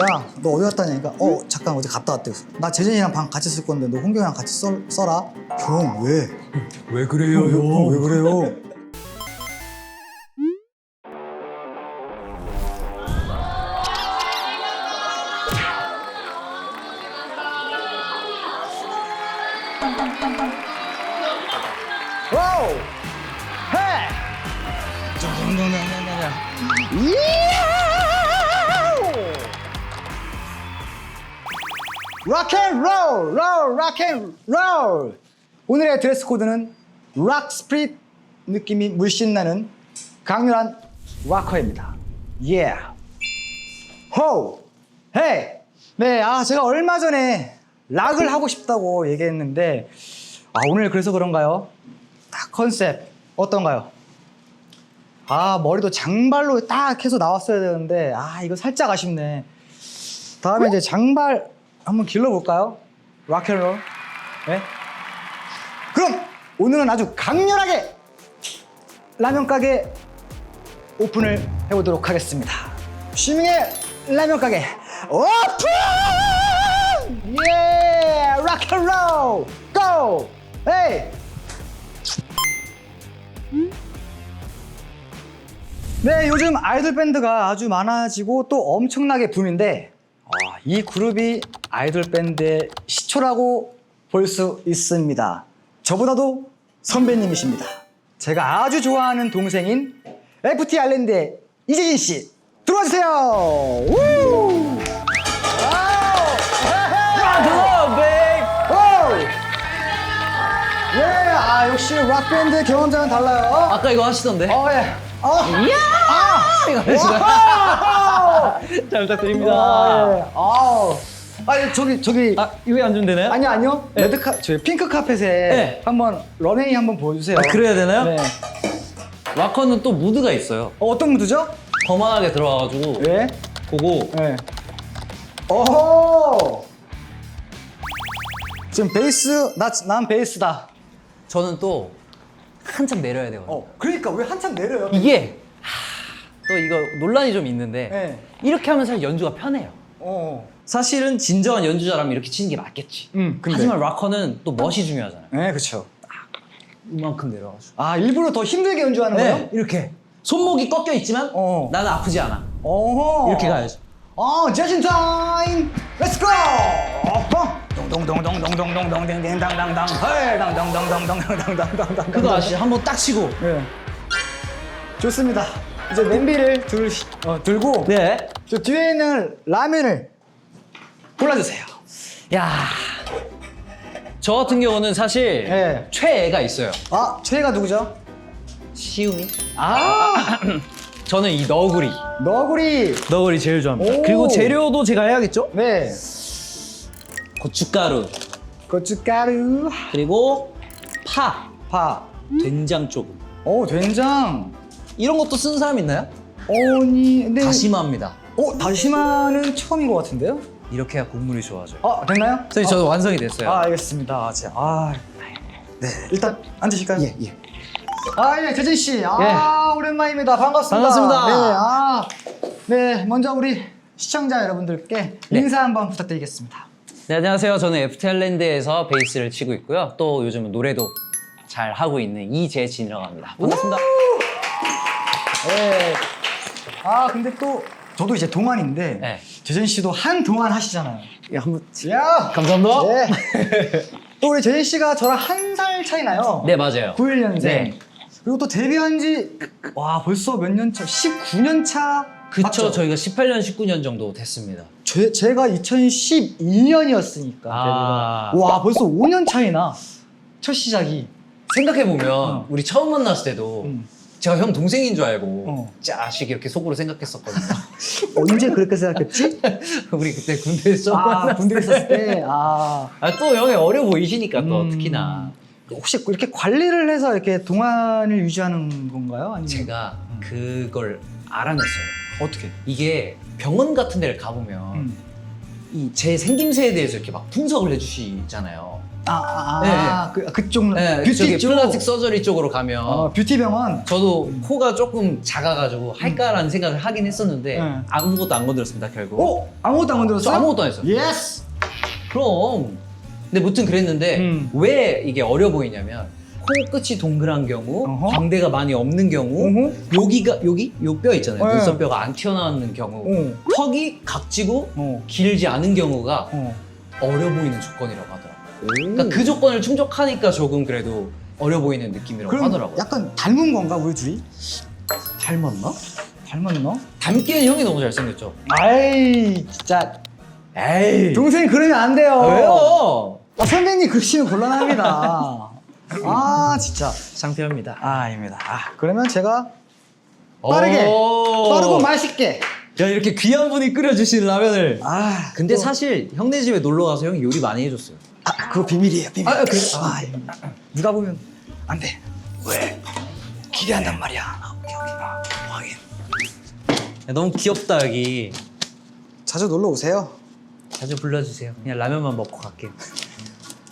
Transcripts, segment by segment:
야, 너 어디 갔다 왔냐니까 잠깐 어디 갔다 왔대. 나 재진이랑 방 같이 쓸 건데 너 홍경이랑 같이 써라. 형 왜? 왜 그래요, 형 왜 그래요? 와우! 헤! 락앤롤! 락앤롤! 오늘의 드레스 코드는 락 스프릿 느낌이 물씬 나는 강렬한 락커입니다. 예! 호! 헤이! 네, 제가 얼마 전에 락을 하고 싶다고 얘기했는데 오늘 그래서 그런가요? 딱 컨셉 어떤가요? 머리도 장발로 딱 해서 나왔어야 되는데 이거 살짝 아쉽네. 다음에 이제 장발 한번 길러볼까요? 락앤롤. 네? 그럼 오늘은 아주 강렬하게 라면 가게 오픈을 해보도록 하겠습니다. 시민의 라면 가게 오픈! 예! 락앤롤 고! 에이! 네, 요즘 아이돌 밴드가 아주 많아지고 또 엄청나게 붐인데 이 그룹이 아이돌 밴드의 시초라고 볼 수 있습니다. 저보다도 선배님이십니다. 제가 아주 좋아하는 동생인 FT 아일랜드의 이재진 씨 들어와주세요. 우! 예, 역시 락 밴드의 경험자는 달라요. 아까 이거 하시던데? 예. 이거 하시던데? 잘 부탁드립니다. 저기. 이거 안 주면 되나요? 아니요. 네. 저희 핑크 카펫에 네. 한번 런웨이 한번 보여주세요. 그래야 되나요? 네. 락커는 또 무드가 있어요. 어떤 무드죠? 거만하게 들어와가지고 예. 보고 네. 오호! 지금 베이스, 난 베이스다. 저는 또 한참 내려야 되거든요. 그러니까 왜 한참 내려요? 이게 또 이거 논란이 좀 있는데 네. 이렇게 하면 사실 연주가 편해요. 사실은 진정한 연주자라면 이렇게 치는 게 맞겠지. 근데. 하지만 락커는 또 멋이 중요하잖아요. 네, 그렇죠. 이만큼 내려가지고. 일부러 더 힘들게 연주하는 거예요? 이렇게 손목이 꺾여 있지만 나는 아프지 않아. 어허. 이렇게 가야죠. 재진 타임! 렛츠 고! 동동동동동동동동동동당당당 헐 당당당당당당당당당 그거 아시죠? 한번 딱 치고. 네. 좋습니다. 이제 냄비를 들고 네. 저 뒤에 있는 라면을 골라주세요. 야. 저 같은 경우는 사실 네. 최애가 있어요. 최애가 누구죠? 시우미. 저는 이 너구리. 너구리 제일 좋아합니다. 오. 그리고 재료도 제가 해야겠죠? 네. 고춧가루, 고춧가루 그리고 파, 된장 조금. 된장 이런 것도 쓰는 사람 있나요? 근데 다시마입니다. 다시마는 처음인 것 같은데요? 이렇게 해야 국물이 좋아져요. 됐나요? 선생님, 저도 완성이 됐어요. 알겠습니다. 네, 일단 앉으실까요? 예. 예, 재진 씨. 오랜만입니다. 반갑습니다. 반갑습니다. 네, 먼저 우리 시청자 여러분들께 인사 한번 부탁드리겠습니다. 네, 안녕하세요. 저는 FT 아일랜드에서 베이스를 치고 있고요. 또 요즘은 노래도 잘 하고 있는 이재진이라고 합니다. 반갑습니다. 네. 근데 또 저도 이제 동안인데 네. 재진 씨도 한동안 하시잖아요. 한번. 야! 감사합니다. 네. 또 우리 재진 씨가 저랑 한 살 차이 나요. 네, 맞아요. 91년생. 네. 그리고 또 데뷔한 지 벌써 몇 년 차? 19년 차? 그쵸, 맞죠? 저희가 18년, 19년 정도 됐습니다. 제가 2012년이었으니까 데뷔가. 벌써 5년 차이나 첫 시작이. 생각해보면 우리 처음 만났을 때도 제가 형 동생인 줄 알고 자식 이렇게 속으로 생각했었거든요. 언제 그렇게 생각했지? 우리 그때 군대에서 군대 있었을 때. 또 형이 어려 보이시니까 또 특히나. 혹시 이렇게 관리를 해서 이렇게 동안을 유지하는 건가요? 아니면 제가 그걸 알아냈어요. 어떻게? 이게 병원 같은 데를 가보면 이 제 생김새에 대해서 이렇게 막 분석을 해주시잖아요. 그쪽 네, 뷰티 저기 쪽. 플라스틱 서저리 쪽으로 가면 뷰티 병원. 저도 코가 조금 작아가지고 할까라는 생각을 하긴 했었는데 네. 아무것도 안 건드렸습니다 결국. 아무것도 안 저 건드렸어요? 아무것도 안 했어요. 예스. 그럼. 근데 무튼 그랬는데 왜 이게 어려 보이냐면 코 끝이 동그란 경우, 어허. 광대가 많이 없는 경우, 어허. 여기가 여기 요 뼈 있잖아요. 네. 눈썹뼈가 안 튀어나오는 경우, 턱이 각지고 길지 않은 경우가 어려 보이는 조건이라고 하더라고요. 그러니까 그 조건을 충족하니까 조금 그래도 어려 보이는 느낌이라고 그럼 하더라고요. 약간 닮은 건가 우리 둘이? 닮았나? 닮았나? 닮기는 형이 너무 잘생겼죠. 아이 진짜 에이. 동생이 그러면 안 돼요. 왜요? 선배님 그러시면 곤란합니다. 아 진짜. 상태입니다. 아닙니다. 그러면 제가 빠르게 오. 빠르고 맛있게. 야 이렇게 귀한 분이 끓여주신 라면을. 근데 또- 사실 형네 집에 놀러 가서 형이 요리 많이 해줬어요. 그거 비밀이에요. 비밀. 그래? 누가 보면 안 돼. 왜? 기대한단 말이야. 오케이. 확인. 야, 너무 귀엽다 여기. 자주 놀러 오세요. 자주 불러주세요. 그냥 라면만 먹고 갈게요.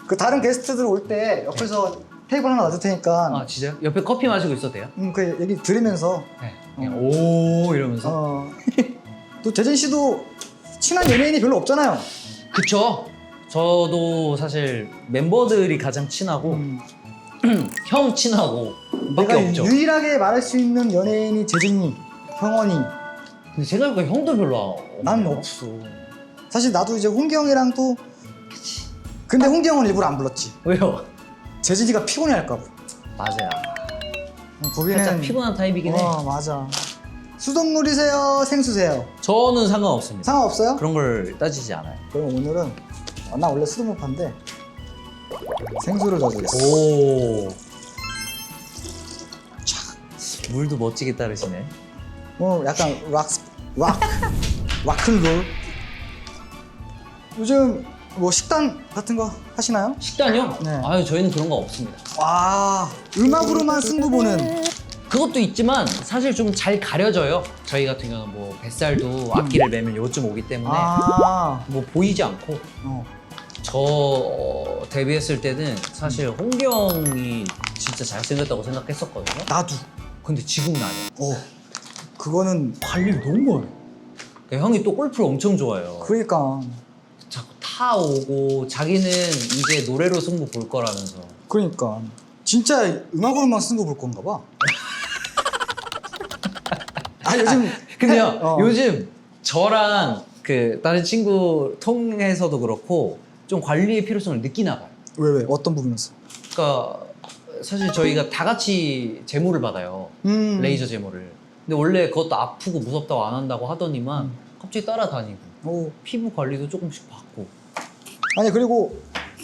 그 다른 게스트들 올 때 옆에서 테이블 하나 놔둘 테니까 아 진짜요? 옆에 커피 마시고 있어도 돼요? 그 얘기 들으면서 네. 그냥 오 이러면서. 또 재진 씨도 친한 연예인이 별로 없잖아요. 그쵸. 저도 사실 멤버들이 가장 친하고 형 친하고 밖에 내가 없죠. 유일하게 말할 수 있는 연예인이 재진이, 형원이. 근데 생각해보니까 형도 별로 없네요. 난 없어. 사실 나도 이제 홍기 형이랑 또 근데 홍기 형은 일부러 안 불렀지. 왜요? 재진이가 피곤해할까 봐. 맞아요. 거기는 살짝 피곤한 타입이긴 해. 맞아. 수돗물이세요? 생수세요? 저는 상관없습니다. 상관없어요? 그런 걸 따지지 않아요. 그럼 오늘은 나 원래 수돗물 판데 생수를 넣어주겠어. 오. 물도 멋지게 따르시네. 약간 락큰롤. 요즘 뭐 식단 같은 거 하시나요? 식단이요? 네. 아유 저희는 그런 거 없습니다. 와, 음악으로만 승부 보는. 그것도 있지만 사실 좀 잘 가려져요. 저희 같은 경우는 뭐 뱃살도 앞길을 매면 요쯤 오기 때문에 뭐 보이지 않고. 저 데뷔했을 때는 사실 홍경이 진짜 잘생겼다고 생각했었거든요. 나도. 근데 지금은 아니에요. 그거는 관리를 너무 안 해. 그러니까 형이 또 골프를 엄청 좋아해요. 그러니까 자꾸 타오고 자기는 이제 노래로 승부 볼 거라면서. 진짜 음악으로만 승부 볼 건가 봐. 요즘 근데요 요즘 저랑 그 다른 친구 통해서도 그렇고 좀 관리의 필요성을 느끼나 봐요. 왜 어떤 부분에서? 그러니까 사실 저희가 다 같이 제모를 받아요. 레이저 제모를. 근데 원래 그것도 아프고 무섭다고 안 한다고 하더니만 갑자기 따라다니고 피부 관리도 조금씩 받고. 아니 그리고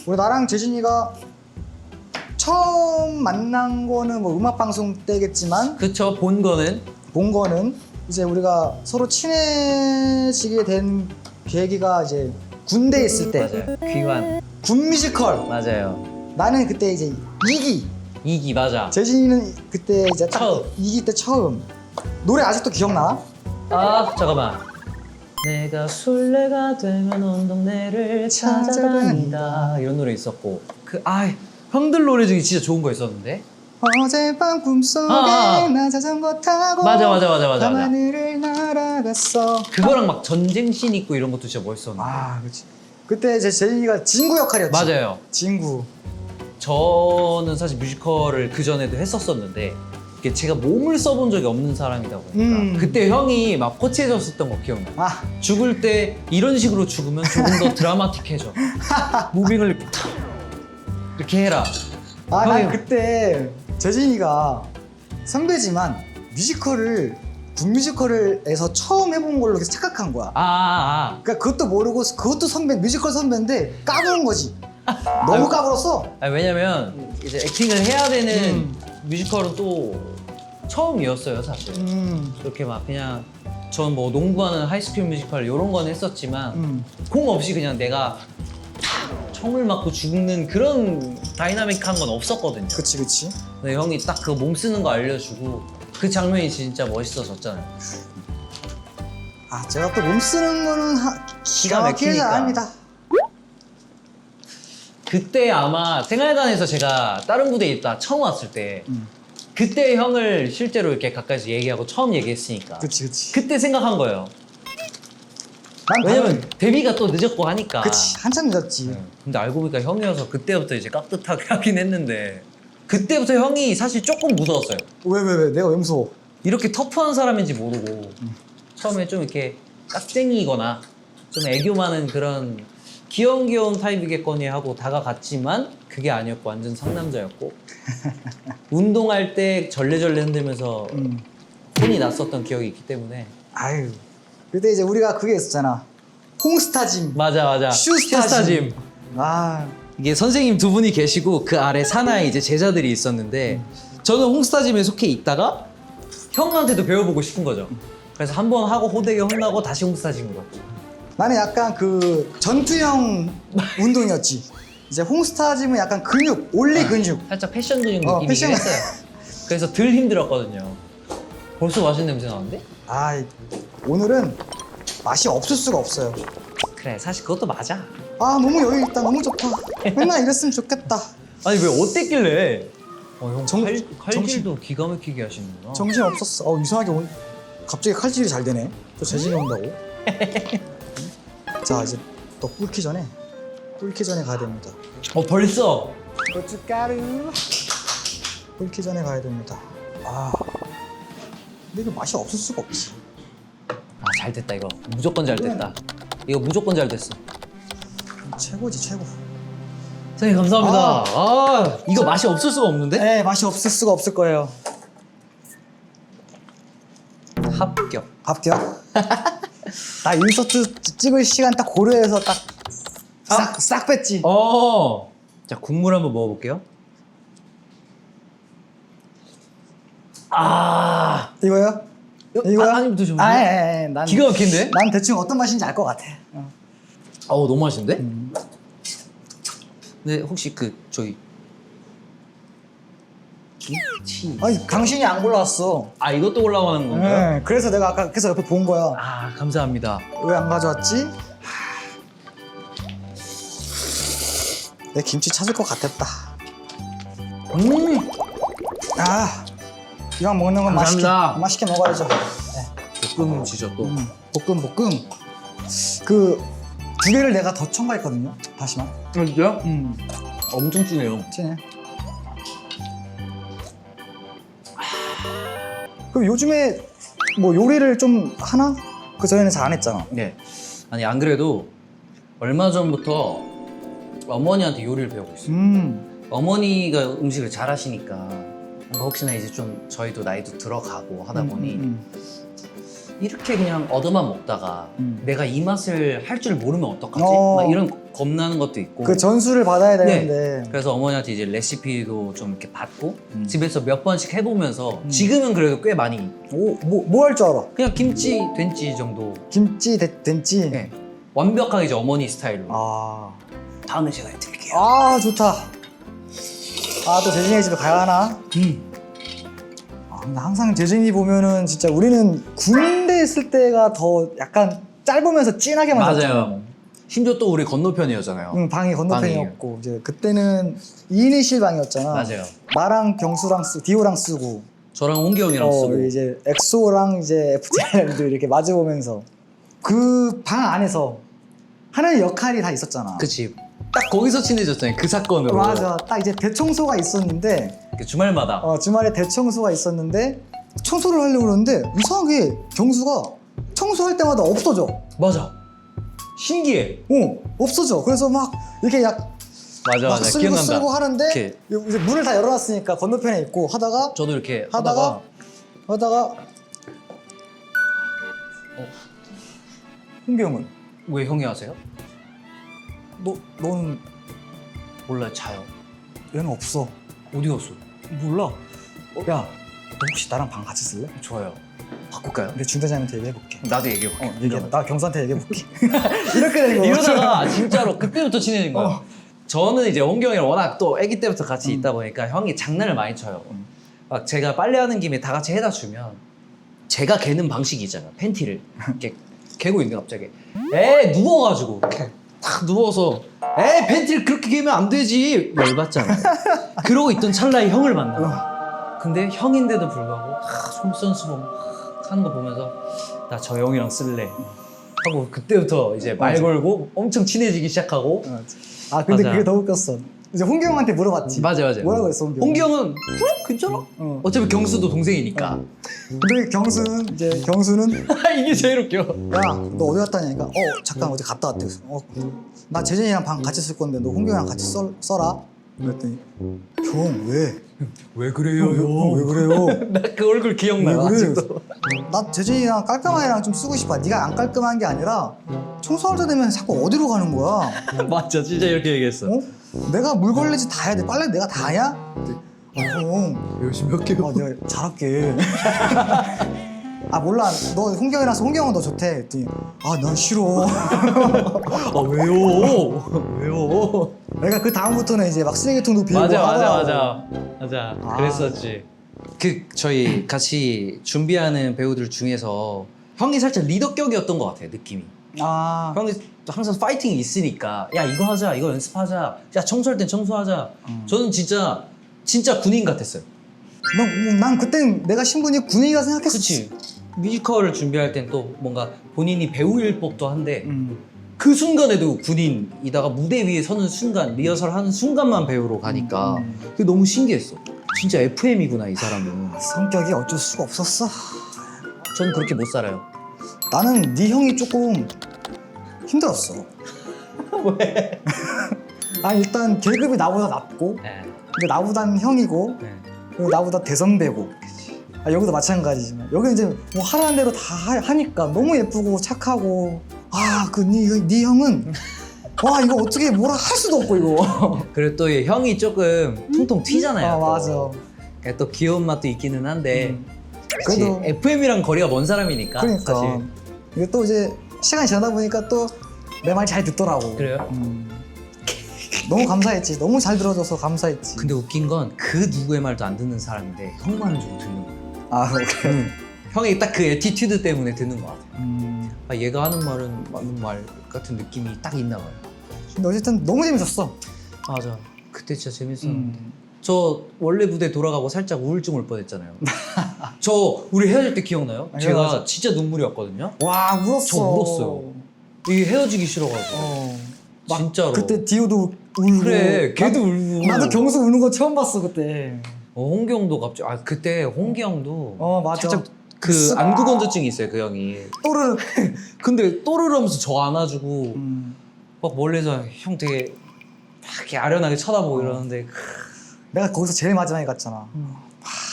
우리 나랑 재진이가 처음 만난 거는 뭐 음악 방송 때겠지만 그쵸. 본 거는 이제 우리가 서로 친해지게 된 계기가 이제 군대에 있을 때 맞아요. 귀환. 군 뮤지컬. 맞아요. 나는 그때 이제 2기 맞아. 재진이는 그때 이제 딱 처음. 2기 때 처음. 노래 아직도 기억나? 아 잠깐만. 내가 술래가 되면 온 동네를 찾아다닌다 이런 노래 있었고 형들 노래 중에 진짜 좋은 거 있었는데. 어젯밤 꿈속에 나 자전거 타고 맞아. 밤하늘을 날아갔어. 그거랑 막 전쟁씬 있고 이런 것도 진짜 멋있었는데. 그렇지. 그때 이제 재진이가 진구 역할이었지. 맞아요. 진구. 저는 사실 뮤지컬을 그 전에도 했었었는데 이게 제가 몸을 써본 적이 없는 사람이다 보니까 그때 형이 막 코치해줬었던 거 기억나. 죽을 때 이런 식으로 죽으면 조금 더 드라마틱해져. 무빙을 탁 이렇게 해라. 난 그때 재진이가 선배지만 군 뮤지컬에서 처음 해본 걸로 계속 착각한 거야. 그러니까 그것도 모르고 그것도 뮤지컬 선배인데 까부는 거지. 너무 까불었어. 왜냐면 이제 액팅을 해야 되는 뮤지컬은 또 처음이었어요 사실. 그렇게 막 그냥 전 뭐 농구하는 하이스쿨 뮤지컬 이런 건 했었지만 공 없이 그냥 내가 총을 맞고 죽는 그런 다이나믹한 건 없었거든요. 그치. 근데 형이 딱 그 몸 쓰는 거 알려주고 그 장면이 진짜 멋있어졌잖아요. 제가 또 몸 쓰는 거는 기가 막히게 잘 압니다. 그때 아마 생활관에서 제가 다른 부대에 있다 처음 왔을 때 그때 형을 실제로 이렇게 가까이서 얘기하고 처음 얘기했으니까 그치. 그때 생각한 거예요. 난 왜냐면 데뷔가 또 늦었고 하니까. 그치, 한참 늦었지. 근데 알고 보니까 형이어서 그때부터 이제 깍듯하게 하긴 했는데 그때부터 형이 사실 조금 무서웠어요. 왜? 내가 왜 무서워? 이렇게 터프한 사람인지 모르고 처음에 좀 이렇게 깍쟁이거나 좀 애교 많은 그런 귀여운 타입이겠거니 하고 다가갔지만 그게 아니었고 완전 상남자였고 운동할 때 절레절레 흔들면서 혼이 났었던 기억이 있기 때문에 아유. 그때 이제 우리가 그게 있었잖아. 홍스타짐. 맞아 슈스타짐. 아. 이게 선생님 두 분이 계시고 그 아래 산하에 이제 제자들이 있었는데 저는 홍스타짐에 속해 있다가 형한테도 배워보고 싶은 거죠. 그래서 한 번 하고 호되게 혼나고 다시 홍스타짐으로. 나는 약간 그 전투형 운동이었지. 이제 홍스타짐은 약간 근육, 올리 근육. 살짝 패션 근육 느낌이긴 패션. 했어요. 그래서 덜 힘들었거든요. 벌써 맛있는 냄새 나는데? 아, 오늘은 맛이 없을 수가 없어요. 그래 사실 그것도 맞아. 아, 너무 여유 있다, 너무 좋다. 맨날 이랬으면 좋겠다. 아니 왜 어땠길래? 형 정- 칼질도 기가 막히게 하시는구나. 정신 없었어. 이상하게 갑자기 칼질이 잘 되네. 또 재진이 온다고. 자, 이제 또 끓기 전에 가야 됩니다. 벌써? 고춧가루. 끓기 전에 가야 됩니다. 아, 근데 이거 맛이 없을 수가 없지. 잘 됐다 이거. 무조건 잘 됐다. 이거 무조건 잘 됐어. 최고지, 최고. 선생님 감사합니다. 이거 맛이 없을 수가 없는데? 네, 맛이 없을 수가 없을 거예요. 합격. 합격. 나 인서트 찍을 시간 딱 고려해서 딱 싹 뺐지. 자 국물 한번 먹어볼게요. 이거요? 이거요? 아니 드셔보세요. 난 기가 막힌데? 난 대충 어떤 맛인지 알 것 같아. 너무 맛있는데? 근데 혹시 저기 김치. 아니, 당신이 안 골라왔어. 이것도 올라가는 건가요? 네, 그래서 내가 아까 계속 옆에 본 거야. 감사합니다. 왜 안 가져왔지? 내 김치 찾을 것 같았다. 이왕 먹는 건 감사합니다. 맛있게 먹어야죠. 볶음이시죠 또. 볶음. 그 두 개를 내가 더 첨가했거든요. 다시마. 진짜요? 엄청 진해요. 진해. 그럼 요즘에 뭐 요리를 좀 하나? 그 전에는 잘 안 했잖아. 네. 아니 안 그래도 얼마 전부터 어머니한테 요리를 배우고 있어요. 어머니가 음식을 잘 하시니까 뭔가 혹시나 이제 좀 저희도 나이도 들어가고 하다 보니 이렇게 그냥 얻어만 먹다가 내가 이 맛을 할 줄 모르면 어떡하지? 막 이런 겁나는 것도 있고. 그 전수를 받아야 되는데. 그래서 어머니한테 이제 레시피도 좀 이렇게 받고 집에서 몇 번씩 해보면서 지금은 그래도 꽤 많이 뭐 할 줄 알아? 그냥 김치, 된찌 정도. 김치, 된찌. 네. 완벽하게 이제 어머니 스타일로. 다음에 제가 해드릴게요. 좋다. 또 재진이 집에 가야 하나? 근데 항상 재진이 보면은 진짜 우리는 군대 있을 때가 더 약간 짧으면서 진하게 만났잖아. 맞아요. 심지어 또 우리 건너편이었잖아요. 방이 건너편이었고 이제 그때는 2인실 방이었잖아. 맞아요. 나랑 경수랑 디오랑 쓰고 저랑 홍기 형이랑 쓰고. 이제 엑소랑 이제 FTL도 이렇게 마주보면서 그 방 안에서 하는 역할이 다 있었잖아. 그치. 딱 거기서 친해졌잖아요. 그 사건으로. 맞아. 딱 이제 대청소가 있었는데 주말마다. 주말에 대청소가 있었는데 청소를 하려고 그러는데 이상하게 경수가 청소할 때마다 없어져. 맞아. 신기해. 없어져. 그래서 막 이렇게 맞아. 기억난다. 쓸고 하는데 이렇게. 이제 문을 다 열어놨으니까 건너편에 있고 하다가 저도 이렇게 하다가 홍기 형은 왜 형이 하세요? 너는 몰라요. 자요. 얘는 없어. 어디 갔어? 몰라. 야, 너 혹시 나랑 방 같이 쓸래? 좋아요. 바꿀까요? 내 중대장한테 얘기해볼게. 나도 얘기해볼게. 얘기해. 나 경수한테 얘기해볼게. 이렇게 된 거. 이러다가 진짜로 그때부터 친해진 거야. 저는 이제 홍기 형이랑 워낙 또 아기 때부터 같이 있다 보니까 형이 장난을 많이 쳐요. 막 제가 빨래하는 김에 다 같이 해다 주면 제가 개는 방식이 있잖아. 팬티를 이렇게 개고 있는데 갑자기 누워가지고 이렇게 딱 누워서 에이 팬티를 그렇게 개면 안 되지 열받잖아. 그러고 있던 찰나에 형을 만나. 근데 형인데도 불구하고 솔선수범 하는 거 보면서 나 저 형이랑 쓸래 하고 그때부터 이제 말 걸고 엄청 친해지기 시작하고. 아 근데 맞아. 그게 더 웃겼어. 이제 홍기 형한테 물어봤지. 맞아. 뭐라고 했어 홍기 형? 홍기 형은 그래 괜찮아. 어차피 경수도 동생이니까. 근데 경수는 이게 제일 웃겨. 야 너 어디 갔다 왔냐니까 잠깐 어디 갔다 왔대. 나 재진이랑 방 같이 쓸 건데 너 홍기 형이랑 같이 써라. 그랬더니 형 왜? 왜 그래요 왜 그래요? 나 그 얼굴 기억나요 왜 그래? 아직도. 나 재진이랑 깔끔한 애랑 좀 쓰고 싶어. 네가 안 깔끔한 게 아니라 청소할 때 되면 자꾸 어디로 가는 거야? 맞아 진짜 이렇게 얘기했어. 내가 물걸레질 다 해야 돼. 빨래 내가 다 하냐? 형 열심히 할게요. 내가 잘할게. 아 몰라 너 홍경이라서 홍경은 너 좋대. 그랬더니 난 싫어. 아 왜요? 내가 그 다음부터는 이제 막 쓰레기통도 비우고 맞아. 아. 그랬었지. 그 저희 같이 준비하는 배우들 중에서 형이 살짝 리더격이었던 것 같아요 느낌이. 형이 항상 파이팅이 있으니까 야 이거 하자 이거 연습하자 야 청소할 땐 청소하자. 저는 진짜 군인 같았어요. 난 그땐 내가 신분이 군인이라 생각했어. 그치. 뮤지컬을 준비할 땐 또 뭔가 본인이 배우일 법도 한데 그 순간에도 군인이다가 무대 위에 서는 순간 리허설 하는 순간만 배우러 가니까 그게 너무 신기했어. 진짜 FM이구나 이 사람은. 성격이 어쩔 수가 없었어. 저는 그렇게 못 살아요. 나는 네 형이 조금 힘들었어. 왜? 일단 계급이 나보다 낮고 네. 근데 나보단 형이고 네. 그리고 나보다 대선배고. 여기도 마찬가지지만 여기 이제 뭐 하라는 대로 다 하니까 너무 예쁘고 착하고 네 형은 와 이거 어떻게 뭐라 할 수도 없고 이거. 그리고 또 이 형이 조금 통통 튀잖아요. 또. 맞아. 그러니까 또 귀여운 맛도 있기는 한데 그래도 FM이랑 거리가 먼 사람이니까 그러니까 사실. 이게 또 이제 시간이 지나다 보니까 또 내 말 잘 듣더라고. 그래요? 너무 감사했지. 너무 잘 들어줘서 감사했지. 근데 웃긴 건 그 누구의 말도 안 듣는 사람인데 형 말은 좀 듣는 거야. 오케이. 형이 딱 그 애티튜드 때문에 듣는 것 같아. 얘가 하는 말은 맞는 말 같은 느낌이 딱 있나 봐요. 근데 어쨌든 너무 재밌었어. 맞아. 그때 진짜 재밌었는데. 저 원래 무대 돌아가고 살짝 우울증 올 뻔했잖아요. 저 우리 헤어질 때 기억나요? 제가 맞아. 진짜 눈물이 왔거든요. 와 울었어. 저 울었어요. 이게 헤어지기 싫어가지고. 진짜로. 그때 디오도 울고. 그래, 걔도 울고. 나도 경수 우는 거 처음 봤어 그때. 홍기형도 갑자기 그때 홍기형도 맞아. 살짝 그 안구 건조증이 있어요 그 형이. 또르르. 근데 또르르면서 저 안아주고 막 멀리서 형 되게 막 이렇게 아련하게 쳐다보고 이러는데 내가 거기서 제일 마지막에 갔잖아.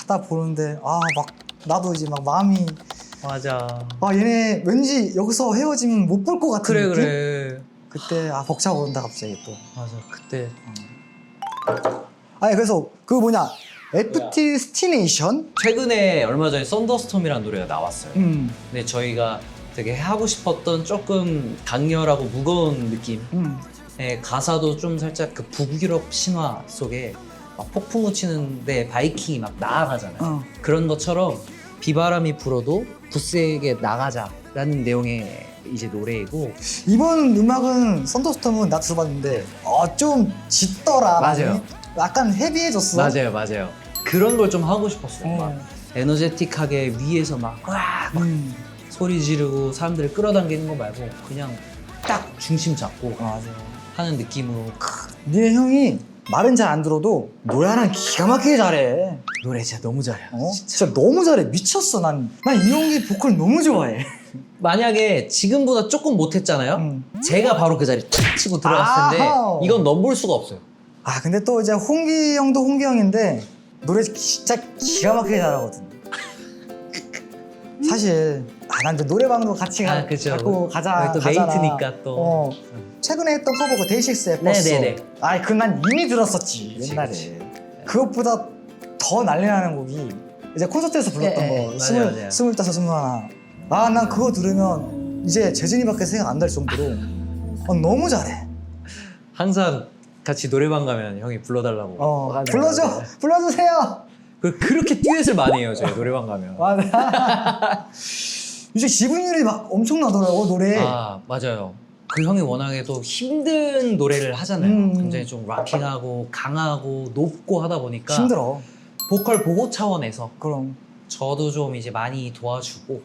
나 보는데 막 나도 이제 막 마음이 맞아. 얘네 왠지 여기서 헤어지면 못 볼 것 같은 그래 느낌? 그래. 그때 벅차고 온다 갑자기 또. 맞아 그때. 그래서 그 뭐냐 FT 스티네이션? 최근에 얼마 전에 썬더스톰이라는 노래가 나왔어요. 음. 근데 저희가 되게 하고 싶었던 조금 강렬하고 무거운 느낌의 가사도 좀 살짝 그 북유럽 신화 속에 막 폭풍우 치는데 바이킹이 막 나아가잖아요. 그런 것처럼 비바람이 불어도 굳세게 나가자라는 내용의 이제 노래이고. 이번 음악은 썬더스톰은 나 들어봤는데 좀 짙더라. 맞아요. 약간 헤비해졌어. 맞아요. 그런 걸 좀 하고 싶었어요. 막 에너제틱하게 위에서 막 소리 지르고 사람들을 끌어당기는 거 말고 그냥 딱 중심 잡고 하는 느낌으로. 니네 형이 말은 잘 안 들어도 노래 하나는 기가 막히게 잘해. 노래 진짜 너무 잘해. 진짜 너무 잘해. 미쳤어. 난 이용기 보컬 너무 좋아해. 만약에 지금보다 조금 못했잖아요. 제가 바로 그 자리 탁 치고 들어갔을 텐데 이건 넘볼 수가 없어요. 근데 또 이제 홍기 형도 홍기 형인데 노래 진짜 기가 막히게 잘하거든. 사실 난 이제 노래방도 같이 그쵸. 자꾸 가잖아. 또 메이트니까 또. 최근에 했던 커버가 데이식스의 버스. 네네네. 그건 난 이미 들었었지 옛날에. 그치. 그것보다 더 난리나는 곡이 이제 콘서트에서 불렀던 거. 맞아요. 25, 21. 난 그거 들으면 이제 재진이밖에 생각 안 날 정도로 너무 잘해. 항상 같이 노래방 가면 형이 불러달라고 하는 불러주세요. 그렇게 듀엣을 많이 해요 저희 노래방 가면. 맞아. 요새 지분율이 막 엄청나더라고 노래. 맞아요. 그 형이 워낙에 또 힘든 노래를 하잖아요. 굉장히 좀 락킹하고 강하고 높고 하다 보니까 힘들어. 보컬 보호 차원에서 그럼. 저도 좀 이제 많이 도와주고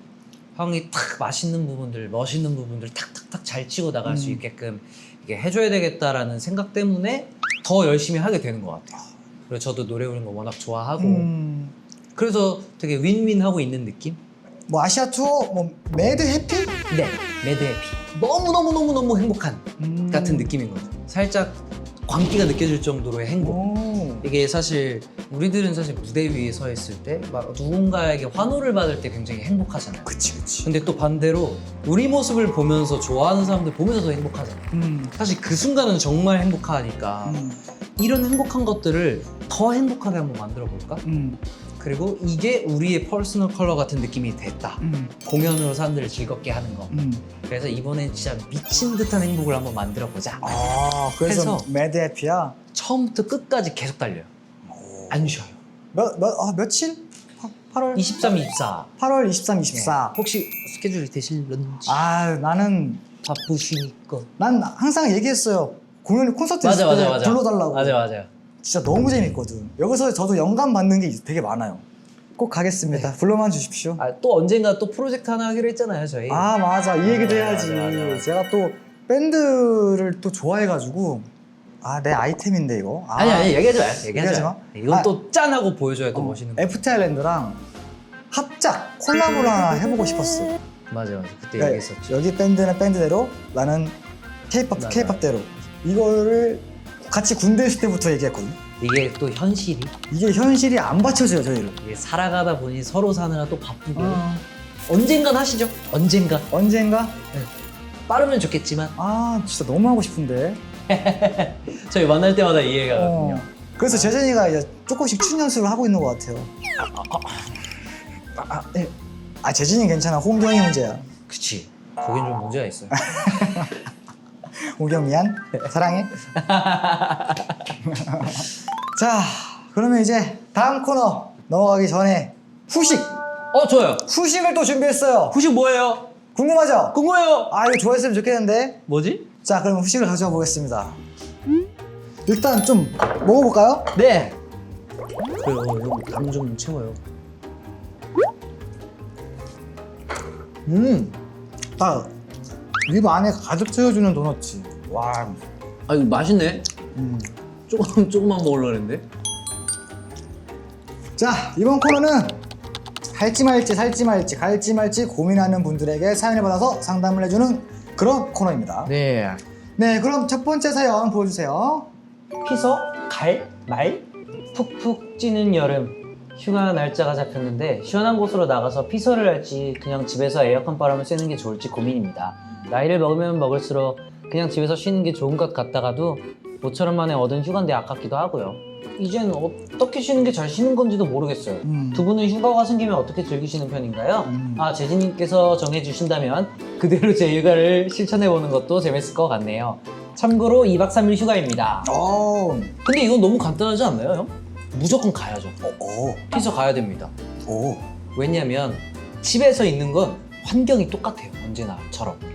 형이 탁 맛있는 부분들, 멋있는 부분들 탁탁탁 잘 치고 나갈 수 있게끔 이게 해줘야 되겠다라는 생각 때문에 더 열심히 하게 되는 것 같아요. 그리고 저도 노래 부르는 거 워낙 좋아하고 그래서 되게 윈윈하고 있는 느낌? 뭐 아시아 투어 뭐 매드 해피? 네, 매드 해피. 너무너무너무너무 행복한 같은 느낌인 거죠. 살짝 광기가 느껴질 정도로의 행복. 오. 이게 사실 우리들은 사실 무대 위에 서 있을 때 막 누군가에게 환호를 받을 때 굉장히 행복하잖아요. 그치 그치. 근데 또 반대로 우리 모습을 보면서 좋아하는 사람들 보면서 더 행복하잖아요. 사실 그 순간은 정말 행복하니까 이런 행복한 것들을 더 행복하게 한번 만들어 볼까? 그리고 이게 우리의 퍼스널 컬러 같은 느낌이 됐다. 공연으로 사람들을 즐겁게 하는 거. 그래서 이번엔 진짜 미친 듯한 행복을 한번 만들어 보자. 아 그래서 해서 매드 해피야? 처음부터 끝까지 계속 달려요. 안 쉬어요. 며칠? 8월? 23, 24. 8월 23, 24. 혹시 스케줄이 되실런지 아 나는 바쁘시니까. 난 항상 얘기했어요. 공연이 콘서트 있을 때 불러달라고. 맞아요. 진짜 너무 재밌거든. 여기서 저도 영감 받는 게 되게 많아요. 꼭 가겠습니다. 불러만 주십시오. 아, 또 언젠가 또 프로젝트 하나 하기로 했잖아요, 저희. 아 맞아 이 얘기도 해야지. 맞아. 제가 또 밴드를 또 좋아해가지고 내 아이템인데 이거. 아니 얘기하지 마요. 얘기하지 마. 이건 또 짠하고 보여줘야 또 멋있는 거. FT 아일랜드랑 합작 콜라보를 하나 해보고 싶었어. 맞아. 그때 그러니까 얘기했었죠. 여기 밴드는 밴드대로 나는 맞아. K-팝대로 이거를 같이 군대 있을 때부터 얘기했거든. 이게 또 현실이 이게 현실이 안 받쳐줘요 저희를. 이게 살아가다 보니 서로 사느라 또 바쁘고 언젠간 하시죠. 언젠가. 빠르면 좋겠지만 진짜 너무 하고 싶은데. 저희 만날 때마다 이 얘기가 하거든요. 그래서 재진이가 이제 조금씩 춤 연습을 하고 있는 것 같아요. 네. 재진이 괜찮아. 홍경이 문제야. 그치. 거긴 좀 문제가 있어요. 홍경 미안. 사랑해. 자, 그러면 이제 다음 코너 넘어가기 전에 후식. 좋아요. 후식을 또 준비했어요. 후식 뭐예요? 궁금하죠? 궁금해요. 이거 좋아했으면 좋겠는데. 뭐지? 자, 그럼 후식을 가져와 보겠습니다. 일단 좀 먹어볼까요? 네. 그래요. 형 당 좀 채워요. 딱 입 안에 가득 채워주는 도넛이. 와. 이거 맛있네. 조금만 먹으려고 했는데. 자, 이번 코너는 할지 말지 살지 말지 갈지 말지 고민하는 분들에게 사연을 받아서 상담을 해주는 그런 코너입니다. 네. 네, 그럼 첫 번째 사연 보여주세요. 피서 갈 말 푹푹 찌는 여름 휴가 날짜가 잡혔는데 시원한 곳으로 나가서 피서를 할지 그냥 집에서 에어컨 바람을 쐬는 게 좋을지 고민입니다. 나이를 먹으면 먹을수록 그냥 집에서 쉬는 게 좋은 것 같다가도 모처럼 만에 얻은 휴가인데 아깝기도 하고요. 이젠 어떻게 쉬는 게 잘 쉬는 건지도 모르겠어요. 두 분은 휴가가 생기면 어떻게 즐기시는 편인가요? 재진님께서 정해주신다면 그대로 제 휴가를 실천해보는 것도 재밌을 것 같네요. 참고로 2박 3일 휴가입니다. 근데 이건 너무 간단하지 않나요, 형? 무조건 가야죠. 피서 가야 됩니다. 왜냐면 집에서 있는 건 환경이 똑같아요. 언제나처럼.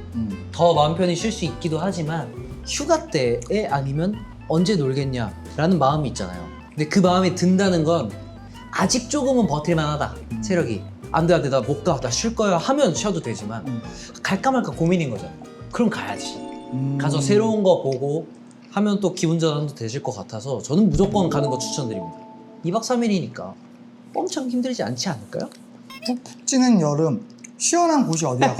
더 마음 편히 쉴 수 있기도 하지만 휴가 때에 아니면 언제 놀겠냐라는 마음이 있잖아요. 근데 그 마음이 든다는 건 아직 조금은 버틸만하다. 체력이. 안 돼, 나 못 가, 나 쉴 거야 하면 쉬어도 되지만 갈까 말까 고민인 거죠. 그럼 가야지. 가서 새로운 거 보고 하면 또 기분 전환도 되실 것 같아서 저는 무조건 가는 거 추천드립니다. 2박 3일이니까 엄청 힘들지 않지 않을까요? 푹푹 찌는 여름 시원한 곳이 어디야?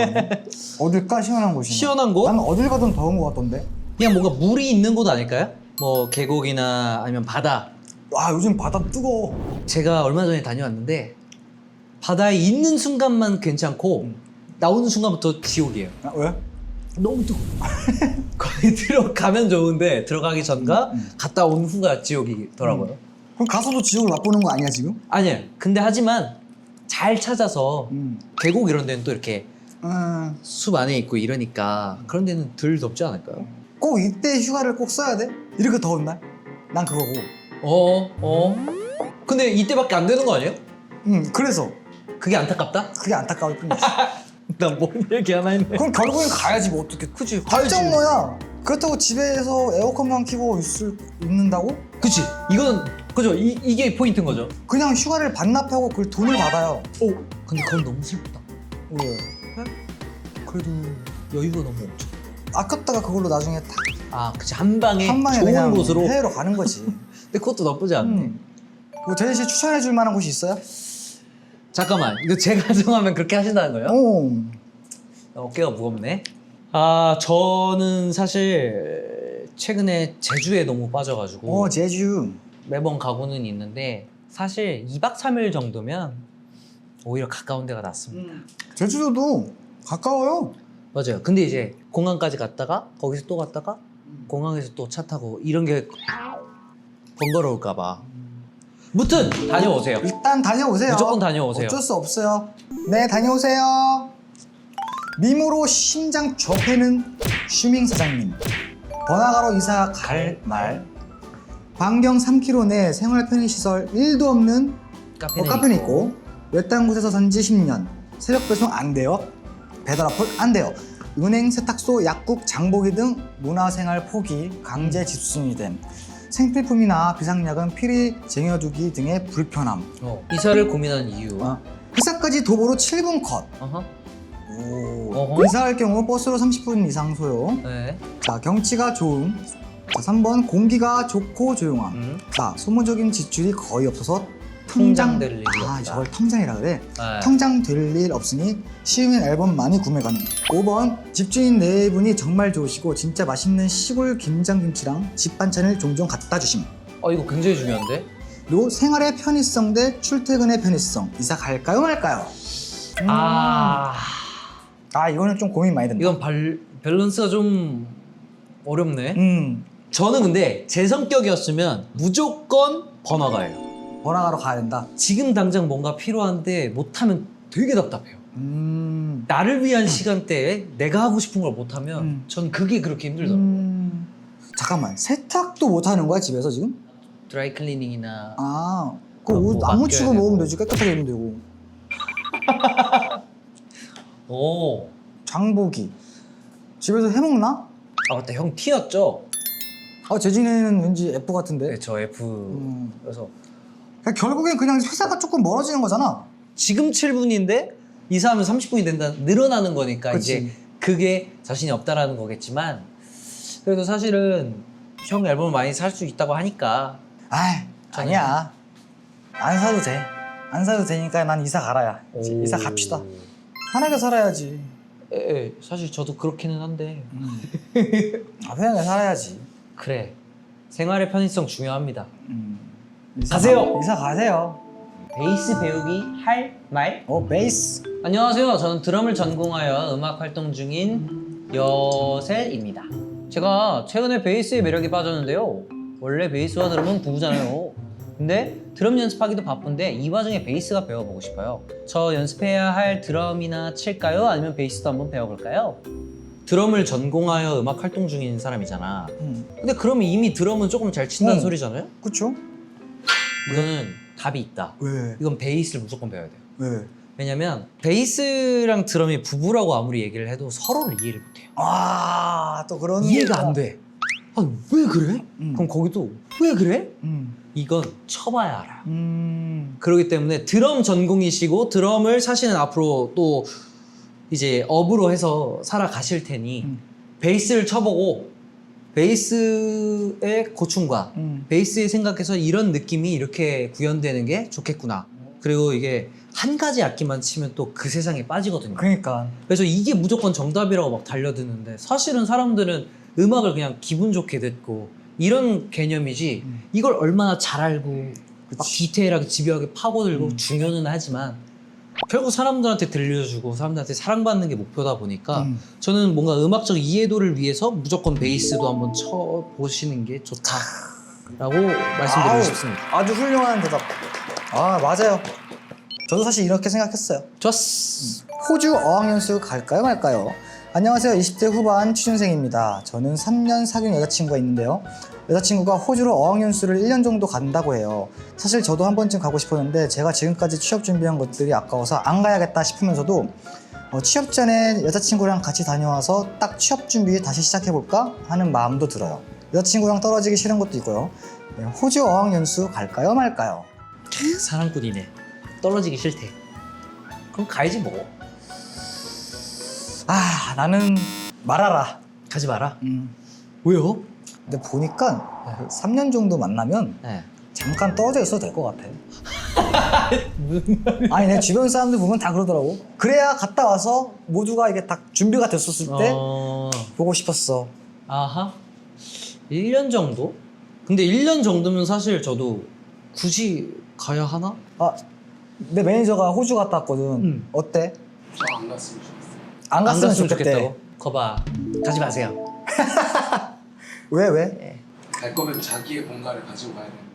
어딜까 시원한 곳이? 시원한 곳? 나는 어딜 가든 더운 것 같던데. 그냥 뭔가 물이 있는 곳 아닐까요? 뭐 계곡이나 아니면 바다. 요즘 바다 뜨거워. 제가 얼마 전에 다녀왔는데 바다에 있는 순간만 괜찮고 나오는 순간부터 지옥이에요. 왜? 너무 뜨거워. 거기 들어가면 좋은데 들어가기 전과 갔다 온 후가 지옥이더라고요. 그럼 가서도 지옥을 맛보는 거 아니야 지금? 아니에요. 근데 하지만 잘 찾아서 계곡 이런 데는 또 이렇게 숲 안에 있고 이러니까 그런 데는 덜 덥지 않을까요? 꼭 이때 휴가를 꼭 써야 돼? 이렇게 더운 날? 난 그거고. 근데 이때밖에 안 되는 거 아니에요? 그래서 그게 안타깝다? 그게 안타까울 뿐이지. 난 뭔 얘기 하나 했네. 그럼 결국엔 가야지 뭐 어떻게. 그치, 발전 뭐야? 그렇다고 집에서 에어컨만 켜고 있는다고? 그치. 이건 그죠. 이게 포인트인 거죠. 그냥 휴가를 반납하고 그 돈을 받아요. 오. 근데 그건 너무 슬프다. 왜? 그래도 여유가 너무 없죠. 아꼈다가 그걸로 나중에 딱 아, 그치. 한 방에 한 방에 좋은 그냥 곳으로. 해외로 가는 거지. 근데 그것도 나쁘지 않네. 뭐 재진 씨 추천해 줄 만한 곳이 있어요? 잠깐만. 이거 제가 정하면 그렇게 하신다는 거예요? 오. 어깨가 무겁네. 아, 저는 사실 최근에 제주에 너무 빠져가지고 제주. 매번 가고는 있는데 사실 2박 3일 정도면 오히려 가까운 데가 낫습니다. 제주도도 가까워요. 맞아요. 근데 이제 공항까지 갔다가 거기서 또 갔다가 공항에서 또 차 타고 이런 게 번거로울까 봐. 무튼 다녀오세요. 일단 다녀오세요. 무조건 다녀오세요. 어쩔 수 없어요. 네, 다녀오세요. 미모로 심장 접해는 슈밍 사장님. 번화가로 이사 갈 말. 반경 3km 내 생활 편의시설 1도 없는 카페는 있고 외딴 곳에서 산지 10년. 새벽 배송 안 돼요. 배달 어플 안 돼요. 은행, 세탁소, 약국, 장보기 등 문화생활 포기, 강제 집순이 됨. 생필품이나 비상약은 필히 쟁여두기 등의 불편함. 이사를 고민한 이유. 회사까지 도보로 7분 컷. 어허. 오. 이사할 경우 버스로 30분 이상 소요. 네. 자, 경치가 좋음. 자, 3번 공기가 좋고 조용함. 자, 소모적인 지출이 거의 없어서 통장 될 일이 없다. 저걸 통장이라 그래. 네. 통장 될 일 없으니 쉬우면 앨범 많이 구매 가능. 5번 집주인 네 분이 정말 좋으시고 진짜 맛있는 시골 김장김치랑 집 반찬을 종종 갖다 주심. 이거 굉장히 중요한데? 그리고 생활의 편의성 대 출퇴근의 편의성. 이사 갈까요 말까요? 이거는 좀 고민 많이 된다. 이건 밸런스가 좀 어렵네. 음. 저는 근데 제 성격이었으면 무조건 번화가예요. 번화가로 가야 된다. 지금 당장 뭔가 필요한데 못하면 되게 답답해요. 나를 위한 시간대에 내가 하고 싶은 걸 못하면 전 그게 그렇게 힘들더라고요. 잠깐만, 세탁도 못 하는 거야 집에서 지금? 드라이 클리닝이나 그거 뭐 옷 안 묻히고 맡겨야 놓으면 되고. 되지. 깨끗하게 입으면 되고. 오. 장보기 집에서 해먹나? 맞다. 형 T였죠? 재진이는 왠지 F 같은데. 네, 저 F. 그래서 그러니까 결국엔 그냥 회사가 조금 멀어지는 거잖아. 지금 7분인데 이사하면 30분이 된다 늘어나는 거니까 그치. 이제 그게 자신이 없다라는 거겠지만 그래도 사실은 형 앨범을 많이 살 수 있다고 하니까 아니야. 안 사도 돼. 안 사도 되니까 난 이사 가라야. 이사 갑시다. 편하게 살아야지. 사실 저도 그렇기는 한데 편하게 살아야지. 그래 생활의 편의성 중요합니다. 이사 가세요. 이사 가세요. 베이스 배우기 할 말? 베이스. 안녕하세요. 저는 드럼을 전공하여 음악 활동 중인 여셀입니다. 제가 최근에 베이스의 매력에 빠졌는데요. 원래 베이스와 드럼은 부부잖아요. 근데 드럼 연습하기도 바쁜데 이 와중에 베이스가 배워보고 싶어요. 저 연습해야 할 드럼이나 칠까요? 아니면 베이스도 한번 배워볼까요? 드럼을 전공하여 음악 활동 중인 사람이잖아. 근데 그러면 이미 드럼은 조금 잘 친다는 소리잖아요? 그쵸? 이거는 답이 있다. 왜? 이건 베이스를 무조건 배워야 돼요. 왜? 왜냐면 베이스랑 드럼이 부부라고 아무리 얘기를 해도 서로를 이해를 못해요. 또 그런 이해가 안 돼. 왜 그래? 그럼 거기도 왜 그래? 이건 쳐봐야 알아요. 그렇기 때문에 드럼 전공이시고 드럼을 사실은 앞으로 또 이제 업으로 해서 살아가실 테니 베이스를 쳐보고 베이스의 고충과 베이스의 생각에서 이런 느낌이 이렇게 구현되는 게 좋겠구나. 그리고 이게 한 가지 악기만 치면 또 그 세상에 빠지거든요. 그러니까. 그래서 이게 무조건 정답이라고 막 달려드는데 사실은 사람들은 음악을 그냥 기분 좋게 듣고 이런 개념이지 이걸 얼마나 잘 알고 막 디테일하게 집요하게 파고들고 중요는 하지만 결국 사람들한테 들려주고 사람들한테 사랑받는 게 목표다 보니까 저는 뭔가 음악적 이해도를 위해서 무조건 베이스도 한번 쳐보시는 게 좋다라고 말씀드리고 싶습니다. 아주 훌륭한 대답. 맞아요. 저도 사실 이렇게 생각했어요. 좋았어. 호주 어학연수 갈까요 말까요? 안녕하세요. 20대 후반 취준생입니다. 저는 3년 사귄 여자친구가 있는데요. 여자친구가 호주로 어학연수를 1년 정도 간다고 해요. 사실 저도 한 번쯤 가고 싶었는데 제가 지금까지 취업 준비한 것들이 아까워서 안 가야겠다 싶으면서도 취업 전에 여자친구랑 같이 다녀와서 딱 취업 준비 다시 시작해볼까 하는 마음도 들어요. 여자친구랑 떨어지기 싫은 것도 있고요. 호주 어학연수 갈까요 말까요? 사랑꾼이네. 떨어지기 싫대. 그럼 가야지 뭐. 나는 말아라. 가지 마라. 왜요? 근데 보니까 3년 정도 만나면 네. 잠깐 떨어져 있어도 될 것 같아. 아니 내 주변 사람들 보면 다 그러더라고. 그래야 갔다 와서 모두가 이게 딱 준비가 됐었을 때 보고 싶었어. 아하. 1년 정도? 근데 1년 정도면 사실 저도 굳이 가야 하나? 내 매니저가 호주 갔다 왔거든. 어때? 저 안 갔으면 좋겠어요. 안 갔으면 좋겠대. 거봐. 가지 마세요. 왜 왜? 갈 거면 자기의 뭔가를 가지고 가야 되는.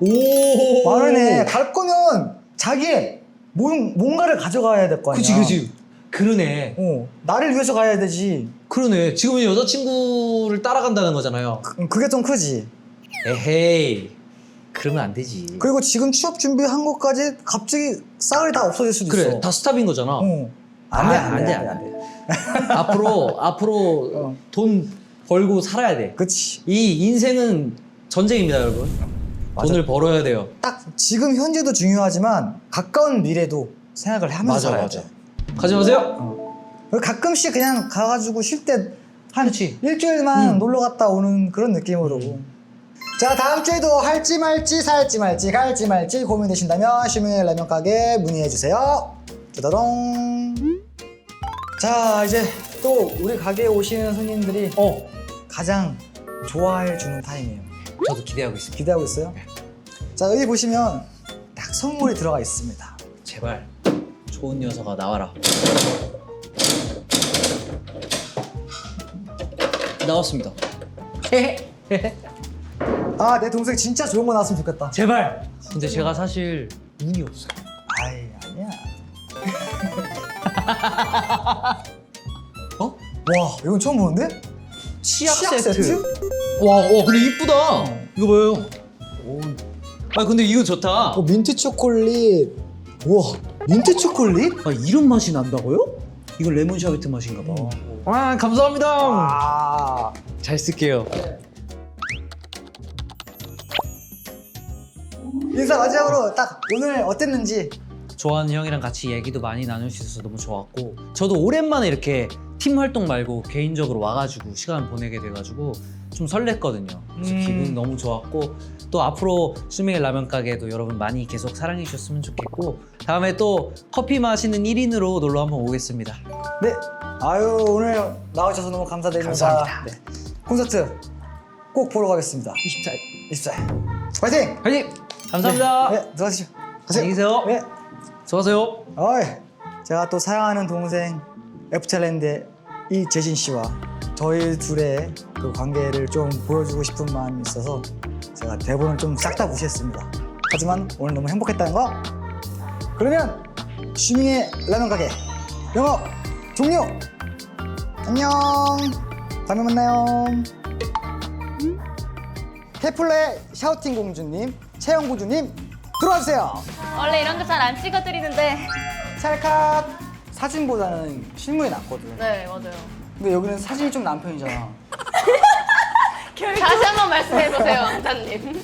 오. 빠르네. 갈 거면 자기의 뭔가를 가져가야 될 거 아니야. 그치. 그러네. 나를 위해서 가야 되지. 그러네. 지금은 여자친구를 따라간다는 거잖아요. 그게 좀 크지. 에헤이. 그러면 안 되지. 그리고 지금 취업 준비한 것까지 갑자기 쌀이 다 없어질 수도 있어. 그래. 다 스탑인 거잖아. 안 돼. 앞으로 돈 벌고 살아야 돼. 그치. 이 인생은 전쟁입니다, 여러분. 맞아. 돈을 벌어야 돼요. 딱 지금 현재도 중요하지만 가까운 미래도 생각을 하면서 살아야 돼. 가지 마세요. 그리고 가끔씩 그냥 가가지고 쉴 때 한 그치. 일주일만 놀러 갔다 오는 그런 느낌으로. 자, 다음 주에도 할지 말지 살지 말지 갈지 말지 고민되신다면 슈밍의 라면 가게 문의해주세요. 짜다롱. 자, 이제 또 우리 가게에 오시는 손님들이 가장 좋아해 주는 타임이에요. 저도 기대하고 있습니다. 기대하고 있어요? 자, 여기 보시면 딱 선물이 들어가 있습니다. 제발 좋은 녀석아 나와라. 나왔습니다. 내 동생 진짜 좋은 거 나왔으면 좋겠다. 제발. 근데 제가 사실 운이 없어요. 아이, 아니야. 와, 이건 처음 보는데? 치약 치약 세트. 와, 근데 이쁘다. 이거 봐요. 근데 이거 좋다. 민트 초콜릿. 우와, 민트 초콜릿? 이런 맛이 난다고요? 이거 레몬 샤베트 맛인가 봐. 감사합니다. 잘 쓸게요. 인사 마지막으로 딱 오늘 어땠는지. 좋아하는 형이랑 같이 얘기도 많이 나눌 수 있어서 너무 좋았고, 저도 오랜만에 이렇게 팀 활동 말고 개인적으로 와가지고 시간 보내게 돼가지고 좀 설렜거든요. 그래서 기분 너무 좋았고, 또 앞으로 수명의 라면 가게도 여러분 많이 계속 사랑해 주셨으면 좋겠고, 다음에 또 커피 마시는 1인으로 놀러 한번 오겠습니다. 네. 아유, 오늘 나와주셔서 너무 감사드립니다. 감사합니다. 네. 콘서트 꼭 보러 가겠습니다. 24일. 파이팅! 화이팅! 감사합니다. 네, 들어가시죠. 가세요. 안녕히 계세요. 네. 수고하세요. 제가 또 사랑하는 동생 애프터랜드의 이재진 씨와 저희 둘의 그 관계를 좀 보여주고 싶은 마음이 있어서 제가 대본을 좀 싹 다 무시했습니다. 하지만 오늘 너무 행복했다는 거. 그러면 슈밍의 라면 가게 영업 종료. 안녕. 다음에 만나요. 테플레 샤우팅 공주님, 채영 공주님 들어와주세요. 원래 이런 거 잘 안 찍어드리는데. 찰칵. 사진보다는 실물이 낫거든. 네, 맞아요. 근데 여기는 사진이 좀 난 편이잖아. 다시 한번 말씀해보세요, 왕자님.